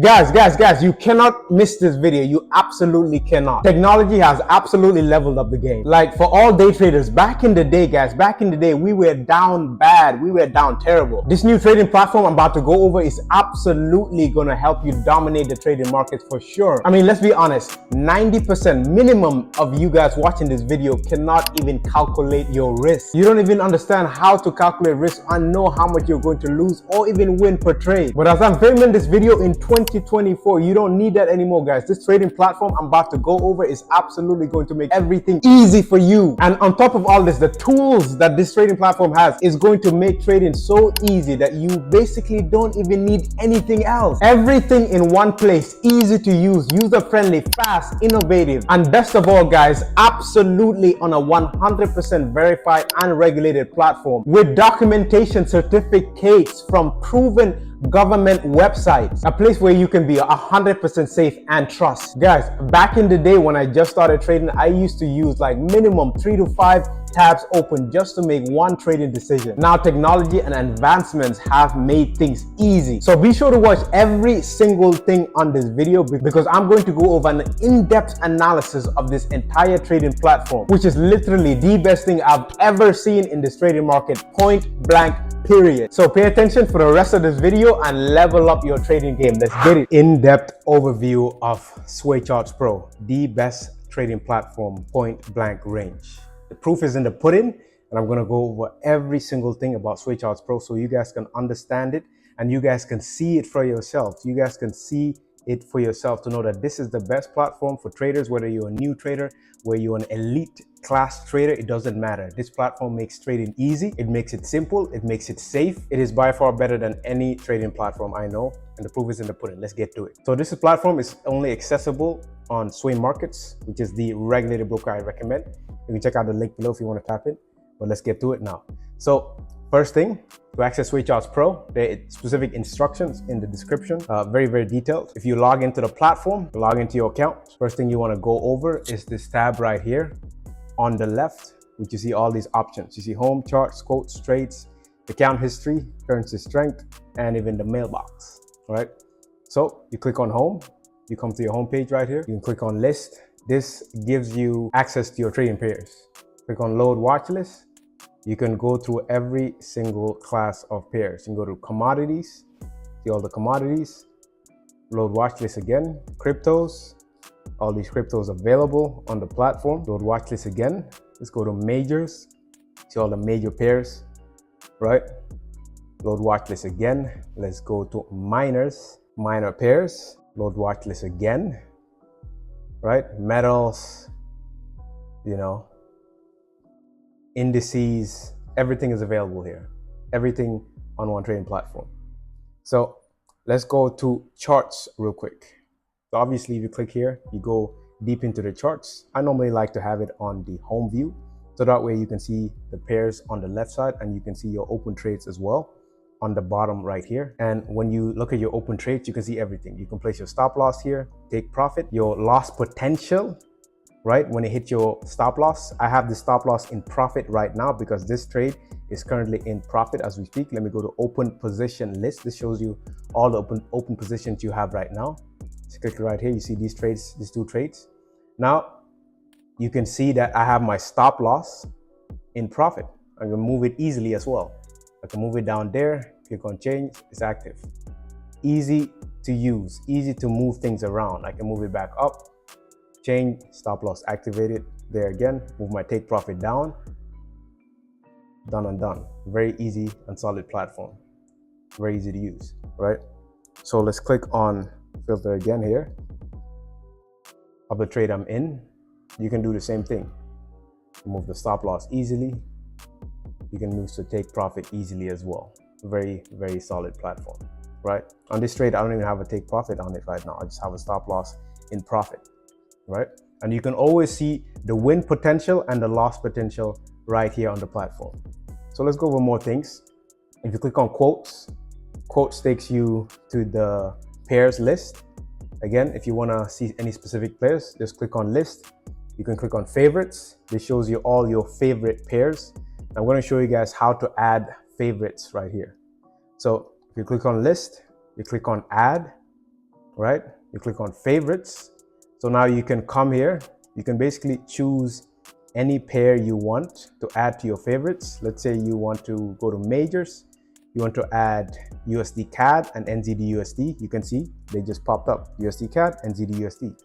Guys, you cannot miss this video. You absolutely cannot. Technology has absolutely leveled up the game. Like for all day traders, back in the day, guys, we were down bad. We were down terrible. This new trading platform I'm about to go over is absolutely gonna help you dominate the trading markets for sure. I mean, let's be honest, 90% minimum of you guys watching this video cannot even calculate your risk. You don't even understand how to calculate risk and know how much you're going to lose or even win per trade. But as I'm filming this video in 2024, you don't need that anymore, guys. This trading platform I'm about to go over is absolutely going to make everything easy for you. And on top of all this, the tools that this trading platform has is going to make trading so easy that you basically don't even need anything else. Everything in one place, easy to use, user-friendly, fast, innovative, and best of all, guys, absolutely on a 100% verified and regulated platform with documentation certificates from proven government websites, a place where you can be 100% safe and trust. Guys, back in the day when I just started trading, I used to use like minimum 3 to 5 tabs open just to make one trading decision. Now technology and advancements have made things easy. So be sure to watch every single thing on this video because I'm going to go over an in-depth analysis of this entire trading platform, which is literally the best thing I've ever seen in this trading market, point blank period. So pay attention for the rest of this video and level up your trading game. Let's get it. In-depth overview of Sway Charts Pro, the best trading platform, point blank range. The proof is in the pudding, and I'm going to go over every single thing about Sway Charts Pro so you guys can understand it and you guys can see it for yourself. You guys can see it for yourself to know that this is the best platform for traders, whether you're a new trader, whether you're an elite class trader, it doesn't matter. This platform makes trading easy. It makes it simple. It makes it safe. It is by far better than any trading platform I know, and the proof is in the pudding. Let's get to it. So this platform is only accessible on Sway Markets, which is the regulated broker I recommend. You can check out the link below if you want to tap it, but let's get to it now. So first thing, to access Sway Charts Pro, there are specific instructions in the description, very detailed. If you log into the platform, log into your account, first thing you want to go over is this tab right here on the left, which you see all these options. You see home, charts, quotes, trades, account history, currency strength, and even the mailbox, all right? So you click on home, you come to your home page right here. You can click on list. This gives you access to your trading pairs. Click on load watch list. You can go through every single class of pairs. You can go to commodities, see all the commodities, load watch list again, cryptos, all these cryptos available on the platform, load watch list again. Let's go to majors, see all the major pairs, right? Load watch list again. Let's go to minors, minor pairs, load watch list again, right? Metals, you know, indices, everything is available here. Everything on one trading platform. So let's go to charts real quick. So obviously if you click here, you go deep into the charts. I normally like to have it on the home view. So that way you can see the pairs on the left side and you can see your open trades as well on the bottom right here. And when you look at your open trades, you can see everything. You can place your stop loss here, take profit, your loss potential, right? When it hits your stop loss, I have the stop loss in profit right now because this trade is currently in profit as we speak. Let me go to open position list. This shows you all the open positions you have right now. So click right here, you see these trades, these two trades. Now you can see that I have my stop loss in profit. I can move it easily as well. I can move it down there, click on change, it's active. Easy to use, easy to move things around. I can move it back up, change, stop loss activated, there again, move my take profit down, done and done. Very easy and solid platform, very easy to use, right? So let's click on filter again here of the trade I'm in. You can do the same thing. Move the stop loss easily. You can move to take profit easily as well. Very solid platform, right? On this trade, I don't even have a take profit on it right now. I just have a stop loss in profit, right? And you can always see the win potential and the loss potential right here on the platform. So let's go over more things. If you click on quotes, quotes takes you to the pairs list. Again, if you want to see any specific pairs, just click on list. You can click on favorites. This shows you all your favorite pairs. I'm going to show you guys how to add favorites right here. So if you click on list, you click on add, right? You click on favorites. So now you can come here. You can basically choose any pair you want to add to your favorites. Let's say you want to go to majors. You want to add USD CAD and NZD USD. You can see they just popped up, USD CAD, NZD USD.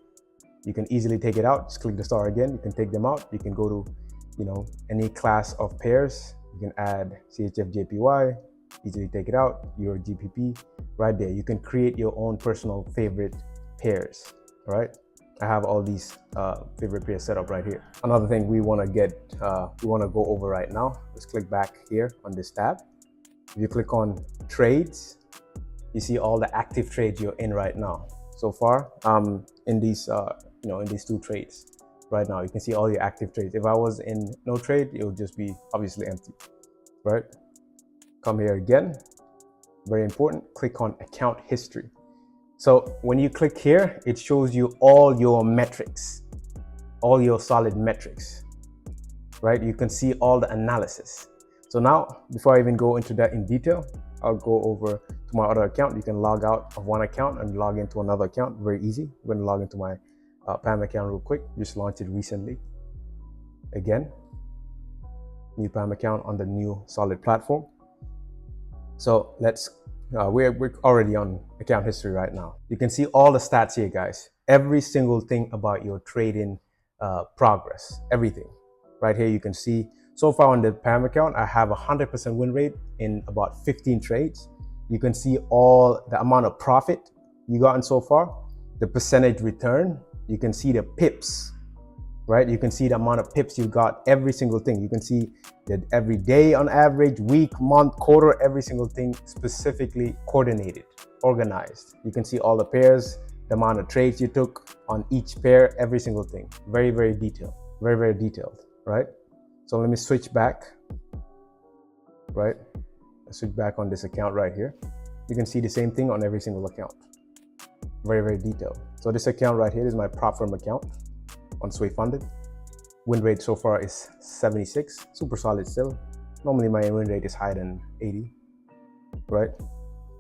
You can easily take it out. Just click the star again. You can take them out. You can go to, any class of pairs. You can add CHF JPY, easily take it out, your GPP right there. You can create your own personal favorite pairs, right? I have all these favorite pairs set up right here. Another thing we want to go over right now. Let's click back here on this tab. If you click on trades, you see all the active trades you're in right now. So far, in these, in these 2 trades right now, you can see all your active trades. If I was in no trade, it would just be obviously empty, right? Come here again, very important, click on account history. So when you click here, it shows you all your metrics, all your solid metrics, right? You can see all the analysis. So now, before I even go into that in detail, I'll go over to my other account. You can log out of one account and log into another account. Very easy. I'm going to log into my PAM account real quick. Just launched it recently. Again, new PAM account on the new solid platform. So let's, we're already on account history right now. You can see all the stats here, guys. Every single thing about your trading progress, everything. Right here, you can see so far on the PAM account, I have 100% win rate in about 15 trades. You can see all the amount of profit you gotten so far, the percentage return. You can see the pips, right? You can see the amount of pips you got, every single thing. You can see that every day on average, week, month, quarter, every single thing specifically coordinated, organized. You can see all the pairs, the amount of trades you took on each pair, every single thing. Very, very detailed, very, very detailed, right? So let me switch back, right? Let's switch back on this account right here. You can see the same thing on every single account. Very, very detailed. So this account right here is my prop firm account on Sway Funded. Win rate so far is 76, super solid still. Normally my win rate is higher than 80, right?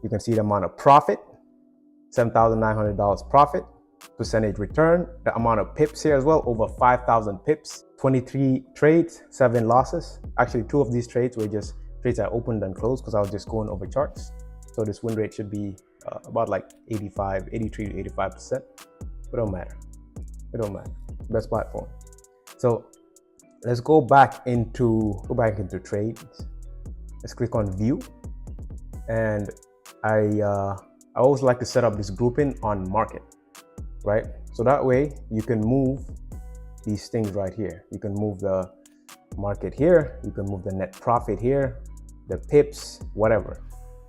You can see the amount of profit, $7,900 profit, percentage return, the amount of pips here as well, over 5,000 pips, 23 trades, 7 losses. Actually, 2 of these trades were just trades I opened and closed because I was just going over charts. So this win rate should be about like 83 to 85%. It don't matter. It don't matter. Best platform. So let's go back into trades. Let's click on view, and I always like to set up this grouping on market, right? So that way you can move these things right here. You can move the market here, you can move the net profit here, the pips, whatever.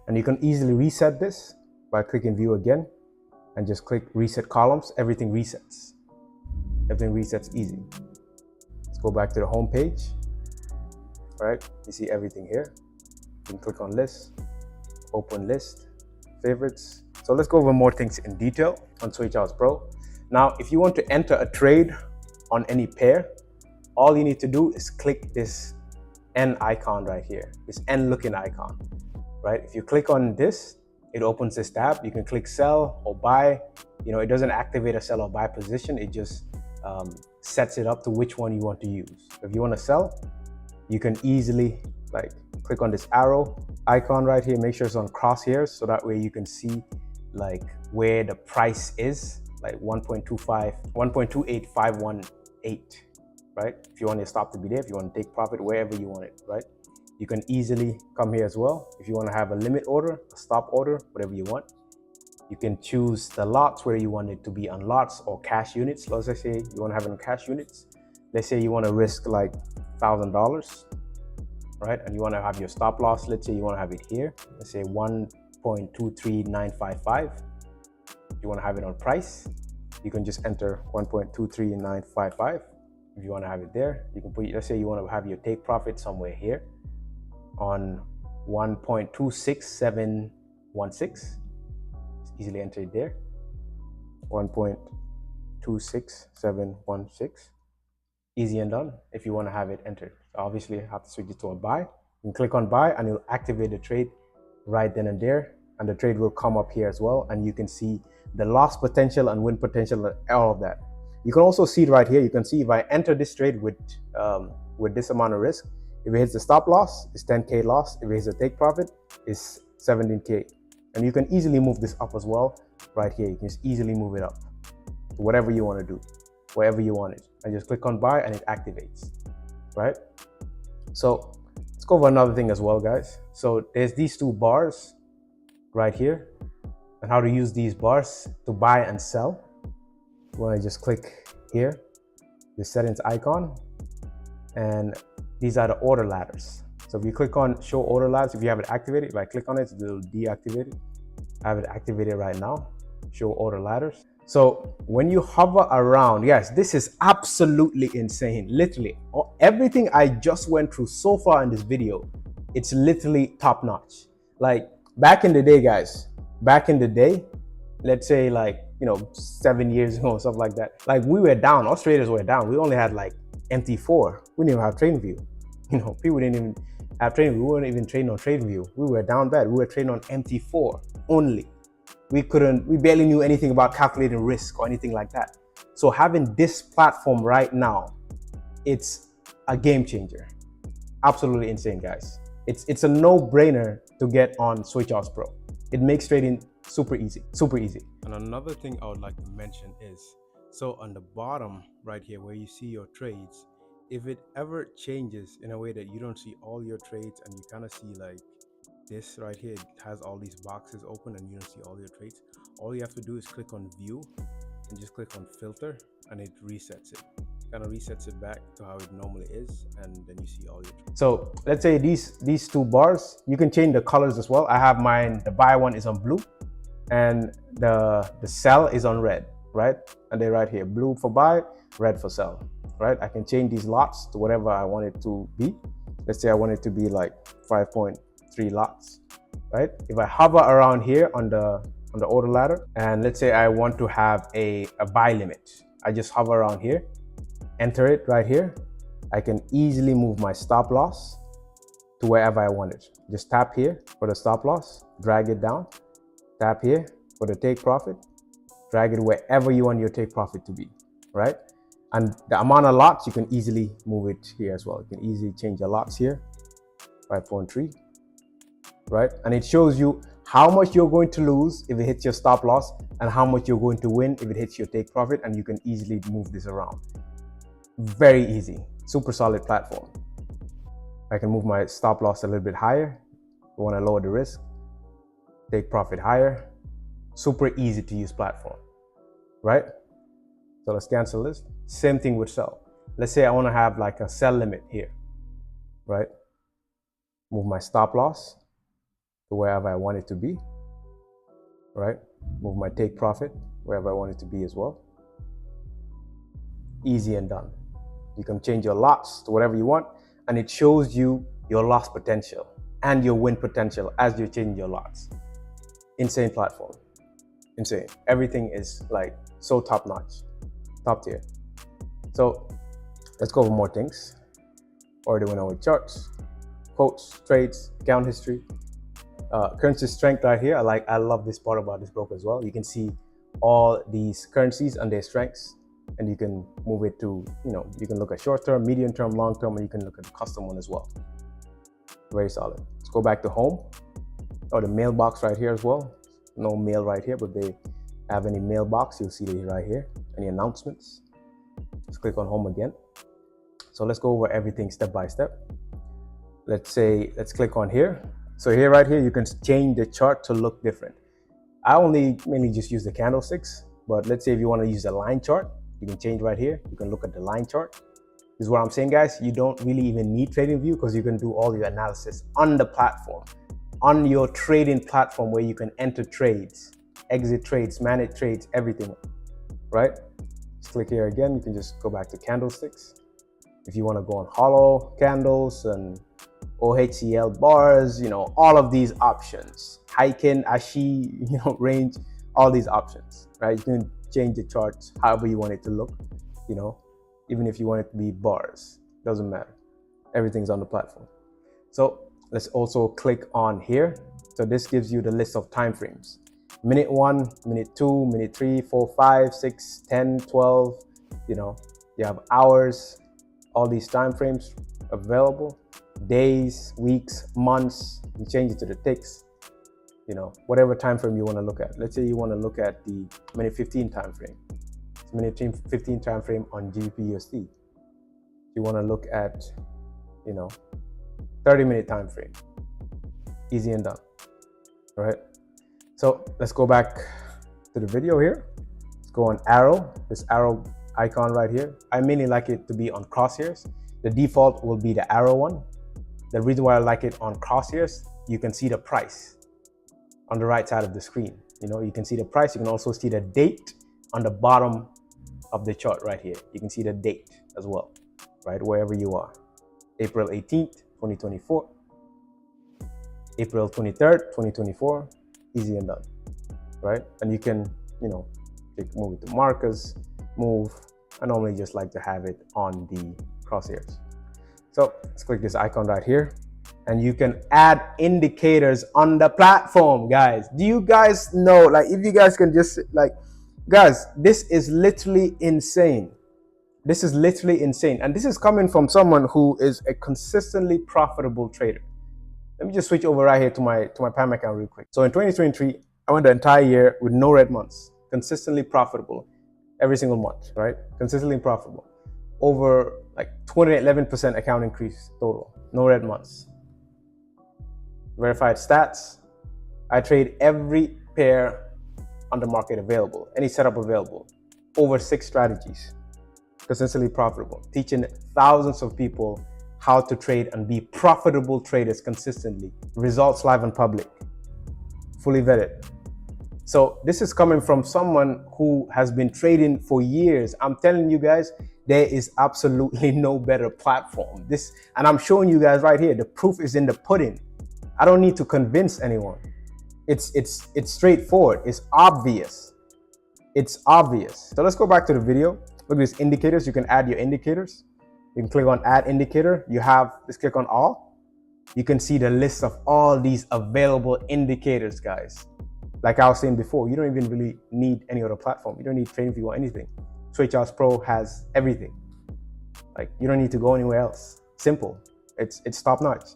And you can easily reset this by clicking view again and just click reset columns. Everything resets. Everything resets easy. Let's go back to the home page. All right, you see everything here. You can click on list, open list, favorites. So let's go over more things in detail on Switch House Pro. Now, if you want to enter a trade on any pair, all you need to do is click this N icon right here, this N looking icon, right? If you click on this, it opens this tab. You can click sell or buy. It doesn't activate a sell or buy position. It just sets it up to which one you want to use. If you want to sell, you can easily click on this arrow icon right here. Make sure it's on crosshairs so that way you can see where the price is, like 1.28518, right? If you want your stop to be there, if you want to take profit wherever you want it, right? You can easily come here as well. If you want to have a limit order, a stop order, whatever you want. You can choose the lots, whether you want it to be on lots or cash units. Let's say you want to have it in cash units. Let's say you want to risk like $1,000, right? And you want to have your stop loss. Let's say you want to have it here. Let's say 1.23955. You want to have it on price. You can just enter 1.23955. If you want to have it there, you can put, let's say you want to have your take profit somewhere here on 1.26716. Easily enter it there. 1.26716. Easy and done. If you want to have it entered, so obviously you have to switch it to a buy. You can click on buy and it'll activate the trade right then and there, and the trade will come up here as well, and you can see the loss potential and win potential, and all of that. You can also see it right here. You can see if I enter this trade with this amount of risk, if it hits the stop loss, it's 10K loss. If it hits the take profit, it's 17K. And you can easily move this up as well. Right here, you can just easily move it up to whatever you want to do, wherever you want it. And just click on buy and it activates, right? So let's go over another thing as well, guys. So there's these two bars right here, and how to use these bars to buy and sell. When I just click here, the settings icon, and these are the order ladders. So if you click on show order ladders, if you have it activated, if I click on it, it will deactivate it. I have it activated right now, show order ladders. So when you hover around, yes, this is absolutely insane. Literally, everything I just went through so far in this video, it's literally top notch. Like back in the day, guys, back in the day, let's say like, 7 years ago, stuff like that. Like we were down, us traders were down. We only had like MT4. We didn't even have TradingView. People didn't even have TradingView. We weren't even trading on TradingView. We were down bad. We were trading on MT4 only. We barely knew anything about calculating risk or anything like that. So having this platform right now, it's a game changer. Absolutely insane, guys. It's a no-brainer to get on SwitchOps Pro. It makes trading super easy, super easy. And another thing I would like to mention is, so on the bottom right here where you see your trades, if it ever changes in a way that you don't see all your trades and you kind of see like this right here, it has all these boxes open and you don't see all your trades, all you have to do is click on view and just click on filter, and it resets it. Kind of resets it back to how it normally is, and then you see all your trades. So let's say these two bars, you can change the colors as well. I have mine, the buy one is on blue and the sell is on red, right? And they're right here, blue for buy, red for sell, right? I can change these lots to whatever I want it to be. Let's say I want it to be like 5.3 lots, right? If I hover around here on the order ladder, and let's say I want to have a buy limit, I just hover around here, enter it right here. I can easily move my stop loss to wherever I want it. Just tap here for the stop loss, drag it down, tap here for the take profit, drag it wherever you want your take profit to be, right? And the amount of lots, you can easily move it here as well. You can easily change the lots here, 5.3, right? And it shows you how much you're going to lose if it hits your stop loss and how much you're going to win if it hits your take profit, and you can easily move this around. Very easy, super solid platform. I can move my stop loss a little bit higher. I want to lower the risk, take profit higher. Super easy to use platform, right? So let's cancel this. Same thing with sell. Let's say I want to have like a sell limit here, right? Move my stop loss to wherever I want it to be, right? Move my take profit wherever I want it to be as well. Easy and done. You can change your lots to whatever you want, and it shows you your loss potential and your win potential as you change your lots. Insane platform. Insane. Everything is like so top notch, top tier. So let's go over more things. Already went over charts, quotes, trades, account history, currency strength right here. I love this part about this broker as well. You can see all these currencies and their strengths, and you can move it to, you can look at short term, medium term, long term, and you can look at the custom one as well. Very solid. Let's go back to home, or the mailbox right here as well. No mail right here, but they have any mailbox, you'll see it right here. Any announcements. Let's click on home again. So let's go over everything step by step. Let's click on here. So here, right here, you can change the chart to look different. I only mainly just use the candlesticks, but let's say if you want to use a line chart, you can change right here. You can look at the line chart. This is what I'm saying, guys. You don't really even need TradingView because you can do all your analysis on the platform, on your trading platform, where you can enter trades, exit trades, manage trades, everything, right? Just click here again. You can just go back to candlesticks. If you want to go on hollow candles and OHCL bars, all of these options, Heiken, Ashi, range, all these options, right? You can change the charts however you want it to look, even if you want it to be bars, doesn't matter. Everything's on the platform. So let's also click on here. So this gives you the list of time frames. minute 1, minute 2, minute 3, 4, 5, 6, 10, 12. You know, you have hours, all these time frames available, days, weeks, months. You change it to the ticks, you know, whatever time frame you want to look at. Let's say you want to look at the minute 15 time frame. It's minute 15 time frame on GBP/USD. You want to look at, you know, 30-minute time frame. Easy and done. All right. So let's go back to the video here. Let's go on arrow, this arrow icon right here. I mainly like it to be on crosshairs. The default will be the arrow one. The reason why I like it on crosshairs, you can see the price on the right side of the screen. You know, you can see the price. You can also see the date on the bottom of the chart right here. You can see the date as well, right? Wherever you are. April 18th, 2024. April 23rd, 2024. Easy and done, right? And you can, you know, move it to markers, move. I normally just like to have it on the crosshairs. So let's click this icon right here, and you can add indicators on the platform, guys. Do you guys know, like, if you guys can just, like, guys, this is literally insane. This is literally insane. And this is coming from someone who is a consistently profitable trader. Let me just switch over right here to my PAM account real quick. So in 2023, I went the entire year with no red months, consistently profitable every single month, right? Consistently profitable. Over like 211% account increase total, no red months. Verified stats, I trade every pair on the market available, any setup available, over 6 strategies, consistently profitable, teaching thousands of people how to trade and be profitable traders consistently. Results live and public, fully vetted. So this is coming from someone who has been trading for years. I'm telling you guys, there is absolutely no better platform. And I'm showing you guys right here, the proof is in the pudding. I don't need to convince anyone. It's straightforward. It's obvious. It's obvious. So let's go back to the video. Look at these indicators. You can add your indicators. You can click on add indicator. You have, let's click on all. You can see the list of all these available indicators, guys. Like I was saying before, you don't even really need any other platform. You don't need TradingView or anything. House Pro has everything. Like, you don't need to go anywhere else. Simple. It's top notch.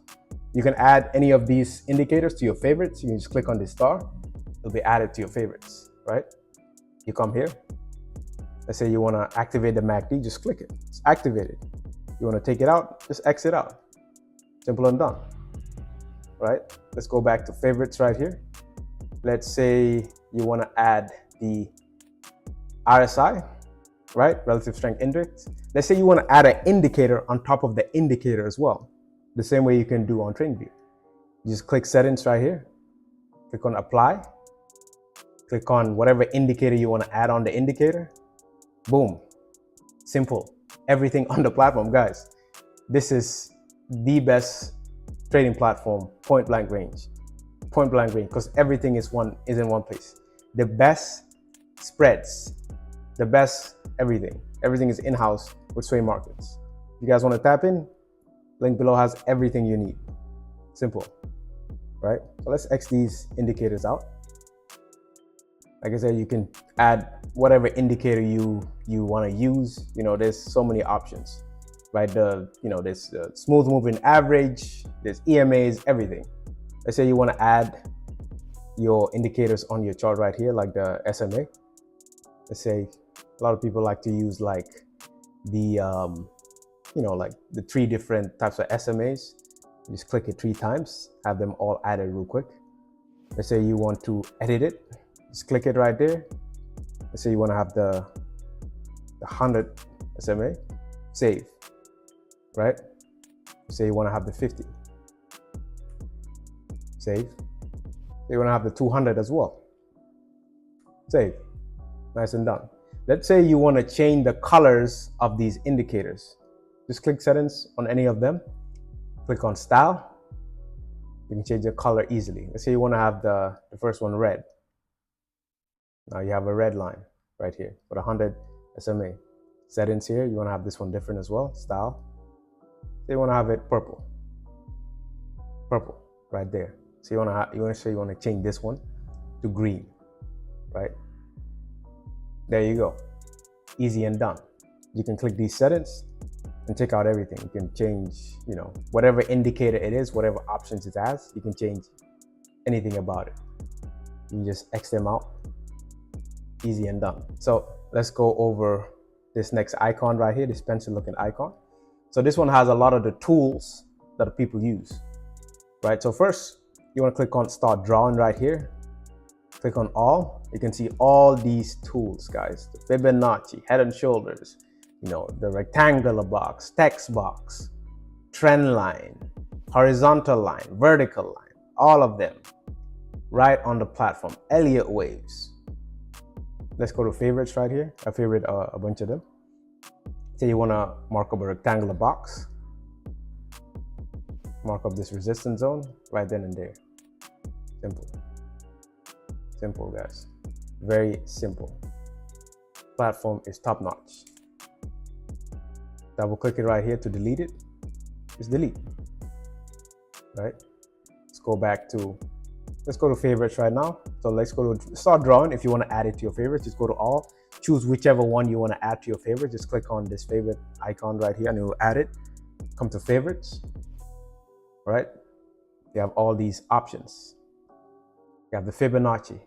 You can add any of these indicators to your favorites. You can just click on this star. It'll be added to your favorites, right? You come here. Let's say you want to activate the MACD, just click it. It's activated. You want to take it out, just exit out. Simple and done, right? Let's go back to favorites right here. Let's say you want to add the RSI, right? Relative Strength Index. Let's say you want to add an indicator on top of the indicator as well. The same way you can do on TradingView. You just click settings right here. Click on apply. Click on whatever indicator you want to add on the indicator. Boom. Simple. Everything on the platform, guys. This is the best trading platform, point blank range, because everything is in one place. The best spreads, the best everything is in-house with Sway Markets. If you guys want to tap in, link below has everything you need. Simple, right? So let's X these indicators out. Like I said, you can add whatever indicator you want to use. You know, there's so many options, right? There's smooth moving average, there's EMAs, everything. Let's say you want to add your indicators on your chart right here, like the SMA. Let's say a lot of people like to use like the, like the 3 different types of SMAs. You just click it 3 times, have them all added real quick. Let's say you want to edit it. Just click it right there. Let's say you want to have the 100 SMA, save, right? Say you want to have the 50, save. Say you want to have the 200 as well, save. Nice and done. Let's say you want to change the colors of these indicators. Just click settings on any of them. Click on style. You can change the color easily. Let's say you want to have the first one red. Now you have a red line right here for 100 SMA. Settings here, you want to have this one different as well, style. So you want to have it purple right there. So you want to change this one to green. right? There you go. Easy and done. You can click these settings and check out everything. You can change, whatever indicator it is, whatever options it has, you can change anything about it. You just X them out. Easy and done. So let's go over this next icon right here, this pencil looking icon. So this one has a lot of the tools that people use, right? So first, you want to click on start drawing right here. Click on all. You can see all these tools, guys. The Fibonacci, head and shoulders, the rectangular box, text box, trend line, horizontal line, vertical line, all of them right on the platform. Elliott waves. Let's go to favorites right here. I favorite a bunch of them. Say you want to mark up a rectangular box. Mark up this resistance zone right then and there. Simple. Simple, guys. Very simple. Platform is top notch. Double click it right here to delete it. Just delete. Right? Let's go to favorites right now. So let's go to start drawing. If you want to add it to your favorites, just go to all. Choose whichever one you want to add to your favorite. Just click on this favorite icon right here and it will add it. Come to favorites. Right? You have all these options. You have the Fibonacci,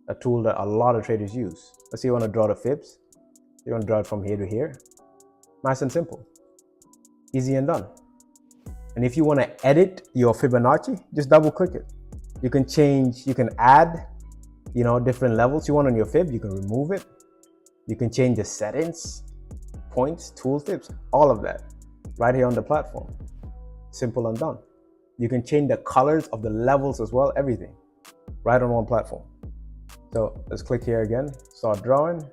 a tool that a lot of traders use. Let's say you want to draw the fibs. You want to draw it from here to here. Nice and simple. Easy and done. And if you want to edit your Fibonacci, just double click it. You can change, you can add, different levels you want on your fib. You can remove it. You can change the settings, points, tool tips, all of that right here on the platform. Simple and done. You can change the colors of the levels as well, everything right on one platform. So let's click here again, start drawing.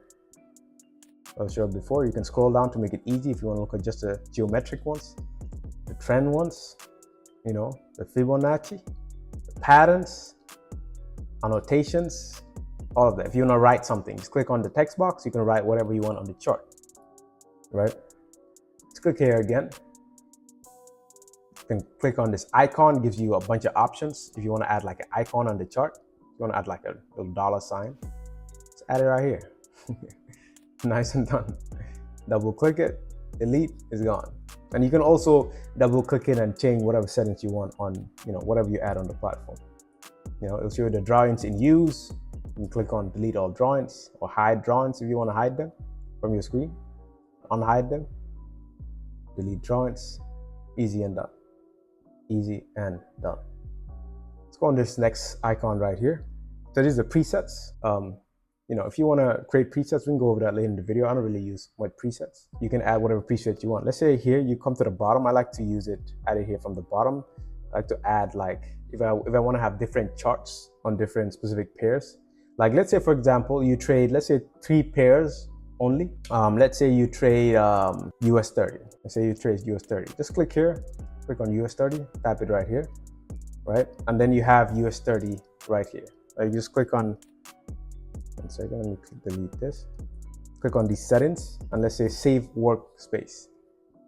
I'll show you before. You can scroll down to make it easy if you want to look at just the geometric ones, the trend ones, the Fibonacci, the patterns, annotations, all of that. If you want to write something, just click on the text box. You can write whatever you want on the chart, right? Let's click here again. You can click on this icon, gives you a bunch of options. If you want to add like an icon on the chart, you want to add like a little dollar sign, just add it right here. Nice and done. Double click it, delete, it's gone. And you can also double click it and change whatever settings you want on, whatever you add on the platform. It'll show you the drawings in use. You can click on delete all drawings or hide drawings if you want to hide them from your screen. Unhide them. Delete drawings. Easy and done. Easy and done. Let's go on this next icon right here. So these are the presets. If you want to create presets, we can go over that later in the video. I don't really use much presets. You can add whatever preset you want. Let's say here you come to the bottom. I like to add it here from the bottom. I like to add if I want to have different charts on different specific pairs. Like let's say for example you trade, let's say 3 pairs only. Let's say you trade US 30. Let's say you trade US 30. Just click here, click on US 30, tap it right here, right? And then you have US 30 right here. You just click on, one second, let me delete this. Click on these settings and let's say save workspace.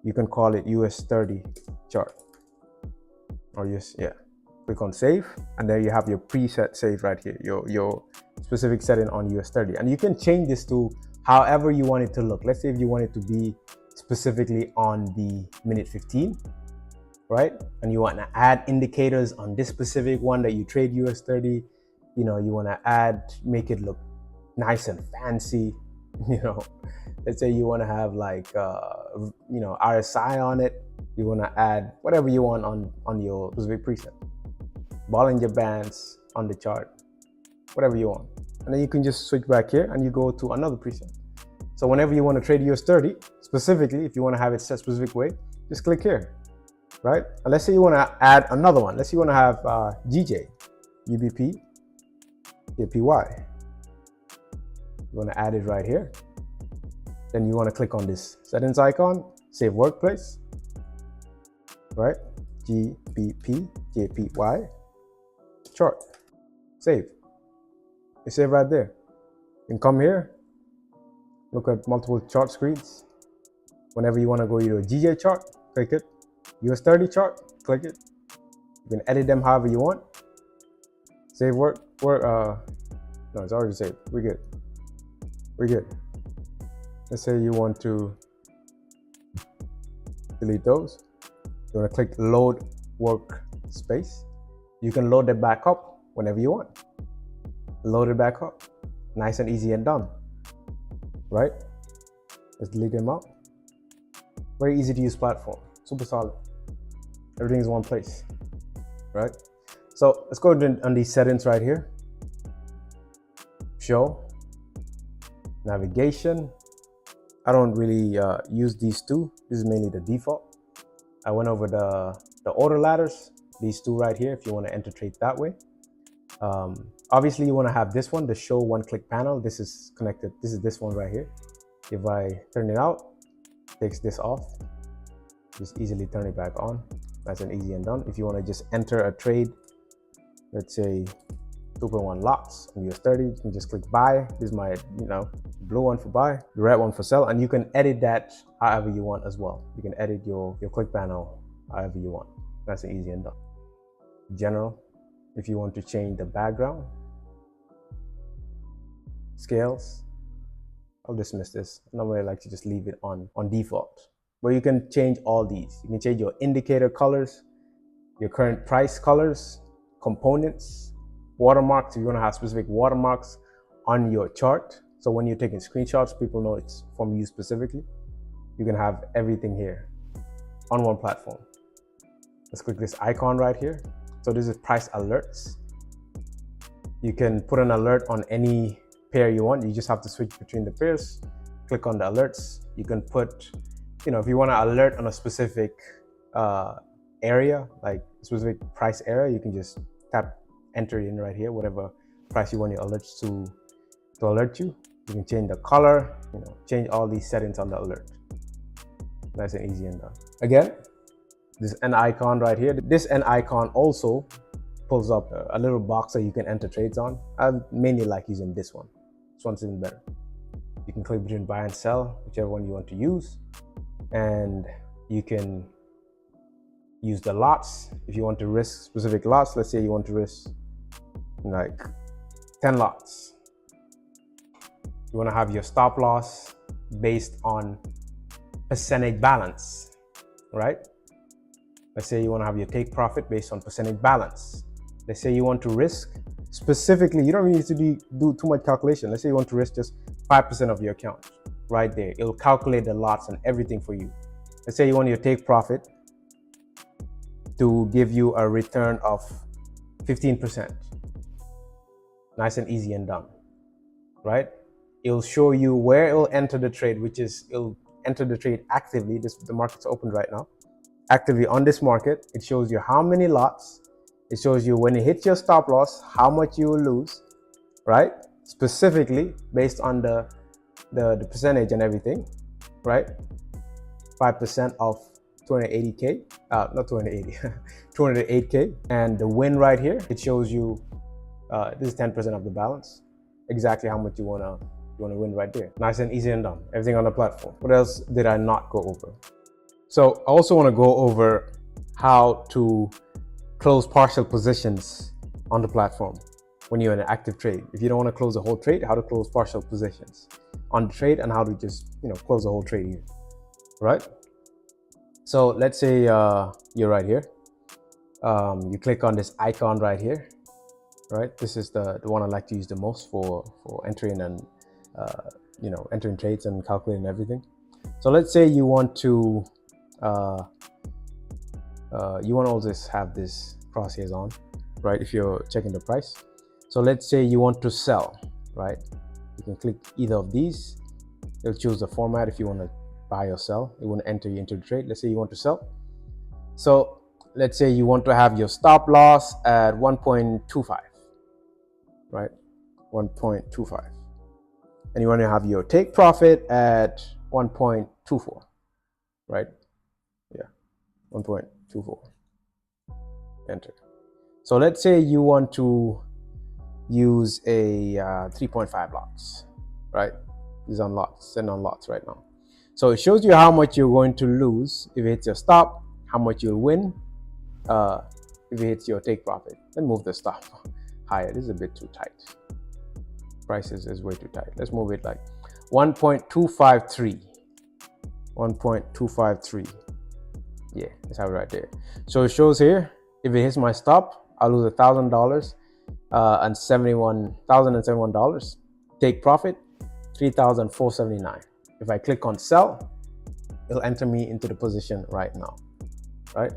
You can call it US 30 chart or click on save, and there you have your preset save right here, your specific setting on US 30. And you can change this to however you want it to look. Let's say if you want it to be specifically on the minute 15, right? And you want to add indicators on this specific one that you trade US 30, you want to make it look nice and fancy, let's say you want to have RSI on it. You want to add whatever you want on your specific preset. Bollinger Bands on the chart, whatever you want. And then you can just switch back here and you go to another preset. So whenever you want to trade US 30, specifically, if you want to have it set a specific way, just click here, right? And let's say you want to add another one. Let's say you want to have GJ, UBP, JPY. You want to add it right here. Then you want to click on this settings icon, save workplace, right? GBP, JPY, chart, save. You save right there. You can come here, look at multiple chart screens. Whenever you want to go to a GJ chart, click it. US 30 chart, click it. You can edit them however you want. Save No, it's already saved. We're good. We're good. Let's say you want to delete those. You want to click load workspace. You can load it back up whenever you want. Load it back up. Nice and easy and done. Right? Let's delete them out. Very easy to use platform. Super solid. Everything is in one place. Right? So let's go on these settings right here. Show. Navigation. I don't really use these two. This is mainly the default. I went over the order ladders, these two right here, if you want to enter trade that way. Obviously, you want to have this one, the show one-click panel. This is connected. This is this one right here. If I turn it out, takes this off. Just easily turn it back on. Nice and easy and done. If you want to just enter a trade, let's say 2.1 lots on US30, you can just click buy. This is my, blue one for buy, the red one for sell, and you can edit that however you want as well. You can edit your click panel however you want. Nice and easy and done. General, if you want to change the background, scales, I'll dismiss this. Normally I like to just leave it on default. But you can change all these. You can change your indicator colors, your current price colors, components, watermarks, if you want to have specific watermarks on your chart. So when you're taking screenshots, people know it's from you specifically. You can have everything here on one platform. Let's click this icon right here. So this is price alerts. You can put an alert on any pair you want. You just have to switch between the pairs. Click on the alerts. You can put, if you want to alert on a specific area, like a specific price area, you can just tap enter in right here, whatever price you want your alerts to alert you. You can change the color, change all these settings on the alert. Nice and easy and done. Again, this N icon right here. This N icon also pulls up a little box that you can enter trades on. I mainly like using this one. This one's even better. You can click between buy and sell, whichever one you want to use. And you can use the lots. If you want to risk specific lots, let's say you want to risk like 10 lots. You want to have your stop loss based on percentage balance, right? Let's say you want to have your take profit based on percentage balance. Let's say you want to risk specifically, you don't really need to do too much calculation. Let's say you want to risk just 5% of your account right there. It'll calculate the lots and everything for you. Let's say you want your take profit to give you a return of 15%. Nice and easy and done, right? It'll show you where it'll enter the trade, which is it'll enter the trade actively. The market's open right now. Actively on this market, it shows you how many lots. It shows you when it hits your stop loss, how much you will lose, right? Specifically based on the percentage and everything, right? 5% of 280K, not 280, 208K. And the win right here, it shows you, this is 10% of the balance, exactly how much you wanna win right there. Nice and easy and done. Everything on the platform. What else did I not go over? So I also want to go over how to close partial positions on the platform when you're in an active trade. If you don't want to close the whole trade, how to close partial positions on the trade and how to just close the whole trade here, right? So let's say you're right here. You click on this icon right here, right? This is the one I like to use the most for entering and entering trades and calculating everything. So let's say you want to always have this crosshairs on, right? If you're checking the price. So let's say you want to sell, right? You can click either of these. It'll choose the format if you want to buy or sell. It won't enter you into the trade. Let's say you want to sell. So let's say you want to have your stop loss at 1.25, right? 1.25. And you want to have your take profit at 1.24, right? Yeah, 1.24. Enter. So let's say you want to use a 3.5 lots, right? These on lots, and on lots right now. So it shows you how much you're going to lose if it hits your stop, how much you'll win if it hits your take profit. Then move the stop higher. This is a bit too tight. Price is way too tight. Let's move it like 1.253. 1.253. Yeah, let's have it right there. So it shows here, if it hits my stop, I'll lose $1,000 and $71,071. Take profit, $3,479. If I click on sell, it'll enter me into the position right now, right?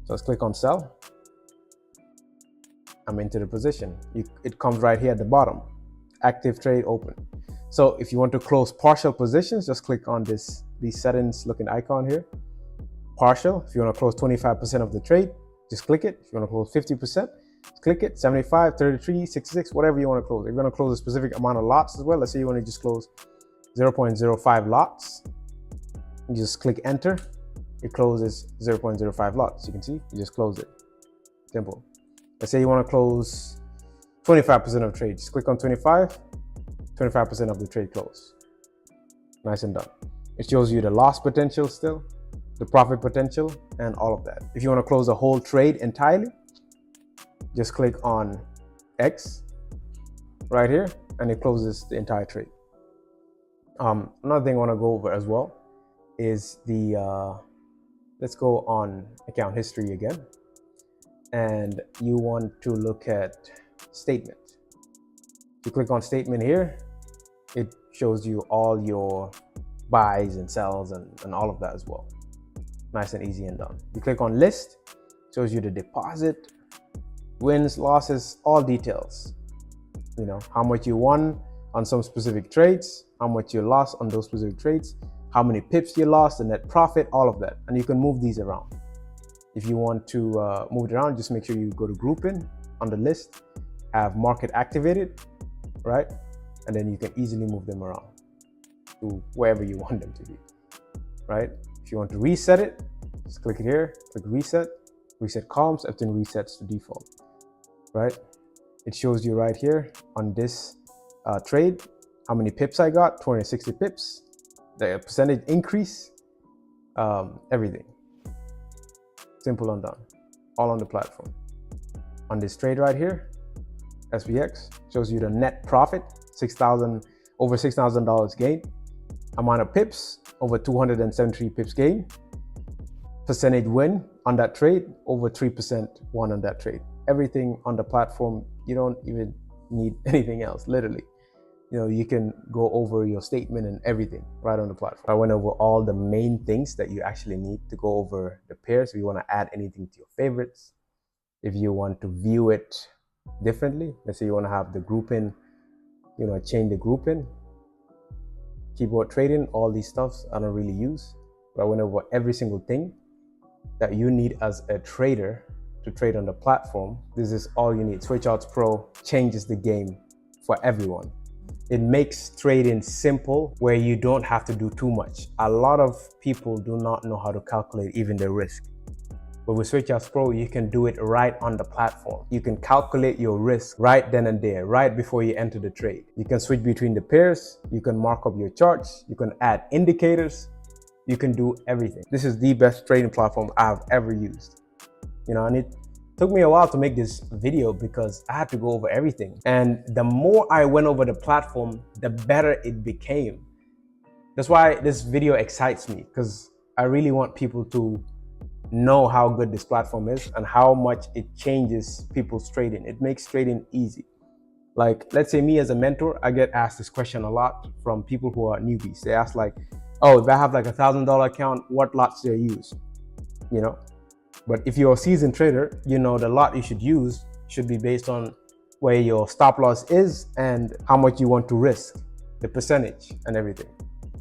So let's click on sell. I'm into the position. It comes right here at the bottom, active trade open. So if you want to close partial positions, just click on these settings looking icon here. Partial, if you want to close 25% of the trade, just click it. If you want to close 50%, click it. 75, 33, 66, whatever you want to close. If you want to close a specific amount of lots as well, let's say you want to just close 0.05 lots, you just click enter. It closes 0.05 lots. You can see, you just close it. Simple. Let's say you want to close 25% of trade. Just click on 25, 25% of the trade close. Nice and done. It shows you the loss potential still, the profit potential, and all of that. If you want to close the whole trade entirely, just click on X right here, and it closes the entire trade. Another thing I want to go over as well is the, let's go on account history again. And you want to look at statement. You click on statement here, it shows you all your buys and sells and all of that as well. Nice and easy and done. You click on list, shows you the deposit, wins, losses, all details. You know, how much you won on some specific trades, how much you lost on those specific trades, how many pips you lost, the net profit, all of that. And you can move these around. If you want to move it around, just make sure you go to grouping on the list, have market activated, right? And then you can easily move them around to wherever you want them to be, right? If you want to reset it, just click it here, click reset, reset columns, everything resets to default, right? It shows you right here on this trade, how many pips I got, 260 pips, the percentage increase, everything. Simple and done, all on the platform. On this trade right here, SPX, shows you the net profit, over $6,000 gain, amount of pips, over 273 pips gain, percentage win on that trade, over 3% won on that trade. Everything on the platform, you don't even need anything else, literally. You know, you can go over your statement and everything right on the platform. I went over all the main things that you actually need to go over the pairs. If you want to add anything to your favorites, if you want to view it differently, let's say you want to have the grouping, you know, change the grouping, keyboard trading, all these stuffs I don't really use, but I went over every single thing that you need as a trader to trade on the platform. This is all you need. Switch Charts Pro changes the game for everyone. It makes trading simple where you don't have to do too much. A lot of people do not know how to calculate even the risk. But with Switch Charts Pro, you can do it right on the platform. You can calculate your risk right then and there, right before you enter the trade. You can switch between the pairs, you can mark up your charts, you can add indicators, you can do everything. This is the best trading platform I've ever used. You know, and it took me a while to make this video because I had to go over everything. And the more I went over the platform, the better it became. That's why this video excites me, because I really want people to know how good this platform is and how much it changes people's trading. It makes trading easy. Like, let's say me as a mentor, I get asked this question a lot from people who are newbies. They ask like, oh, if I have like $1,000 account, what lots do I use? You know? But if you're a seasoned trader, you know the lot you should use should be based on where your stop loss is and how much you want to risk, the percentage and everything.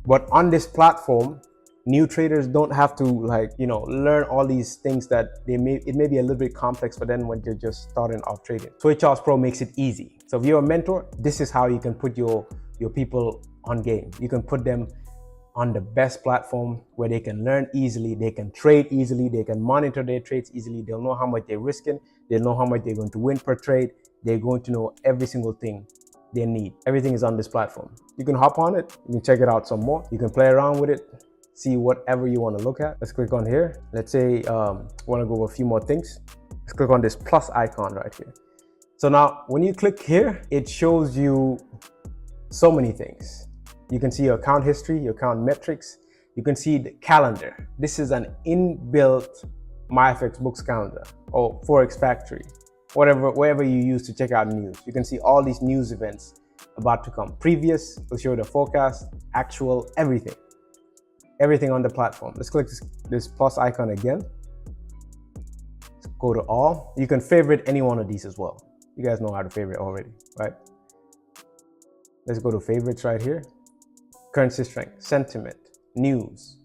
But on this platform, new traders don't have to learn all these things that it may be a little bit complex for them when they're just starting off trading. Switch Charts Pro makes it easy. So if you're a mentor, this is how you can put your people on game. You can put them on the best platform where they can learn easily, they can trade easily, they can monitor their trades easily, they'll know how much they're risking, they'll know how much they're going to win per trade, they're going to know every single thing they need. Everything is on this platform. You can hop on it, you can check it out some more, you can play around with it, see whatever you want to look at. Let's click on here. Let's say want to go over a few more things. Let's click on this plus icon right here. So now when you click here, it shows you So many things. You can see your account history, your account metrics. You can see the calendar. This is an inbuilt MyFX Books calendar or Forex Factory, wherever you use to check out news. You can see all these news events about to come. Previous, will show the forecast, actual, everything on the platform. Let's click this plus icon again. Let's go to all. You can favorite any one of these as well. You guys know how to favorite already, right? Let's go to favorites right here. Currency strength, sentiment, news.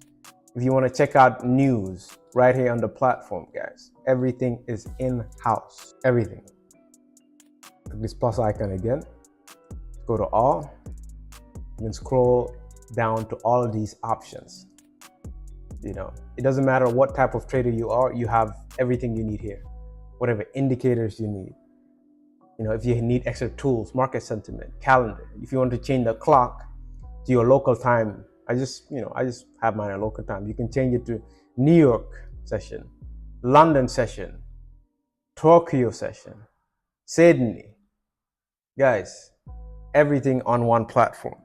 If you want to check out news right here on the platform, guys, everything is in-house, everything. Click this plus icon again. Go to all. You can scroll down to all of these options. You know, it doesn't matter what type of trader you are, you have everything you need here. Whatever indicators you need. You know, if you need extra tools, market sentiment, calendar. If you want to change the clock to your local time, I just have mine at local time. You can change it to New York session, London session, Tokyo session, Sydney. Guys, everything on one platform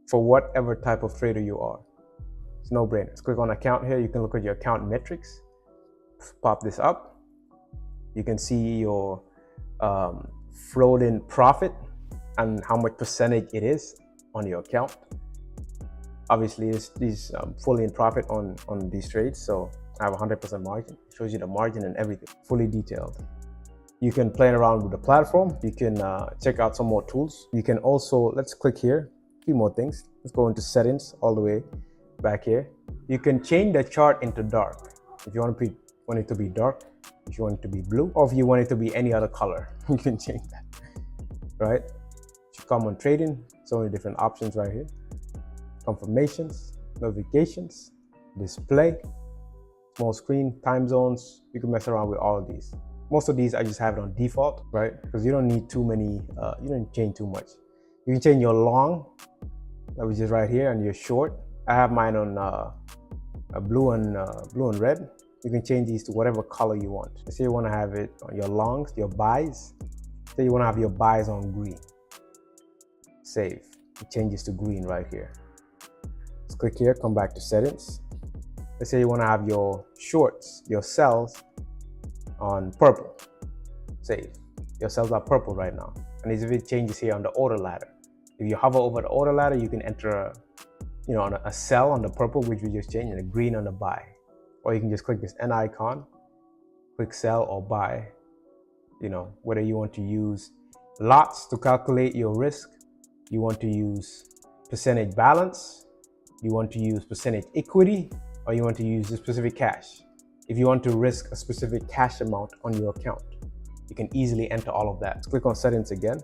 for whatever type of trader you are. It's no brainer. Let's click on account here. You can look at your account metrics. Pop this up. You can see your float in profit and how much percentage it is on your account. Obviously, it's fully in profit on these trades, so I have 100% margin. It shows you the margin and everything, fully detailed. You can play around with the platform. You can check out some more tools. You can also, let's click here, a few more things. Let's go into settings all the way back here. You can change the chart into dark. If you want it to be dark, if you want it to be blue, or if you want it to be any other color, you can change that, right? You come on trading, so many different options right here. Confirmations, notifications, display, small screen, time zones. You can mess around with all of these. Most of these I just have it on default, right? Because you don't need too many, you don't change too much. You can change your long, which is right here, and your short. I have mine on blue and red. You can change these to whatever color you want. Let's say you want to have it on your longs, your buys. Say you want to have your buys on green. Save. It changes to green right here. Let's click here, come back to settings. Let's say you want to have your shorts, your sells on purple. Save. Your sells are purple right now. And if it changes here on the order ladder. If you hover over the order ladder, you can enter on a sell on the purple, which we just changed, and a green on the buy. Or you can just click this N icon, click sell or buy, whether you want to use lots to calculate your risk, you want to use percentage balance, you want to use percentage equity, or you want to use a specific cash. If you want to risk a specific cash amount on your account, you can easily enter all of that. Let's click on settings again.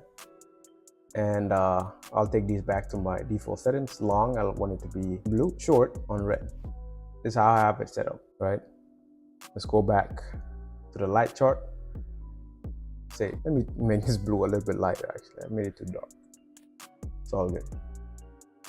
And I'll take these back to my default settings. Long, I want it to be blue, short on red. This is how I have it set up, right? Let's go back to the light chart. Say, let me make this blue a little bit lighter actually. I made it too dark. It's all good.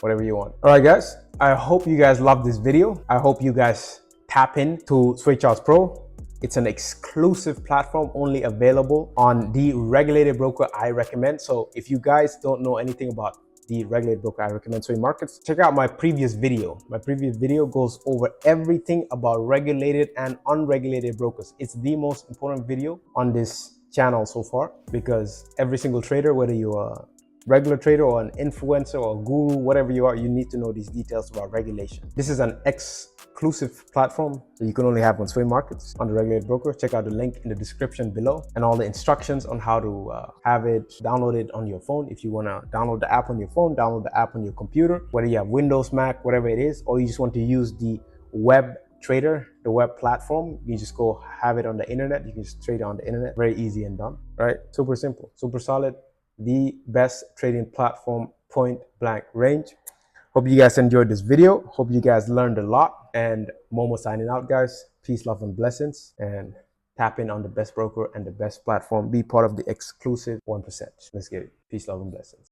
Whatever you want. All right, guys. I hope you guys loved this video. I hope you guys tap in to Sway Charts Pro. It's an exclusive platform only available on the regulated broker I recommend. So if you guys don't know anything about the regulated broker I recommend, Sway Markets, check out my previous video. My previous video goes over everything about regulated and unregulated brokers. It's the most important video on this channel so far, because every single trader, whether you're a regular trader or an influencer or a guru, whatever you are, you need to know these details about regulation. This is an exclusive platform that you can only have on Sway Markets on the regulated broker. Check out the link in the description below and all the instructions on how to have it downloaded on your phone. If you want to download the app on your phone, download the app on your computer, whether you have Windows, Mac, whatever it is, or you just want to use the web trader, the web platform, you just go have it on the internet. You can just trade on the internet. Very easy and done, right? Super simple, super solid. The best trading platform, point blank range. Hope you guys enjoyed this video. Hope you guys learned a lot. And Momo signing out, guys. Peace, love, and blessings. And tap in on the best broker and the best platform. Be part of the exclusive 1%. Let's get it. Peace, love, and blessings.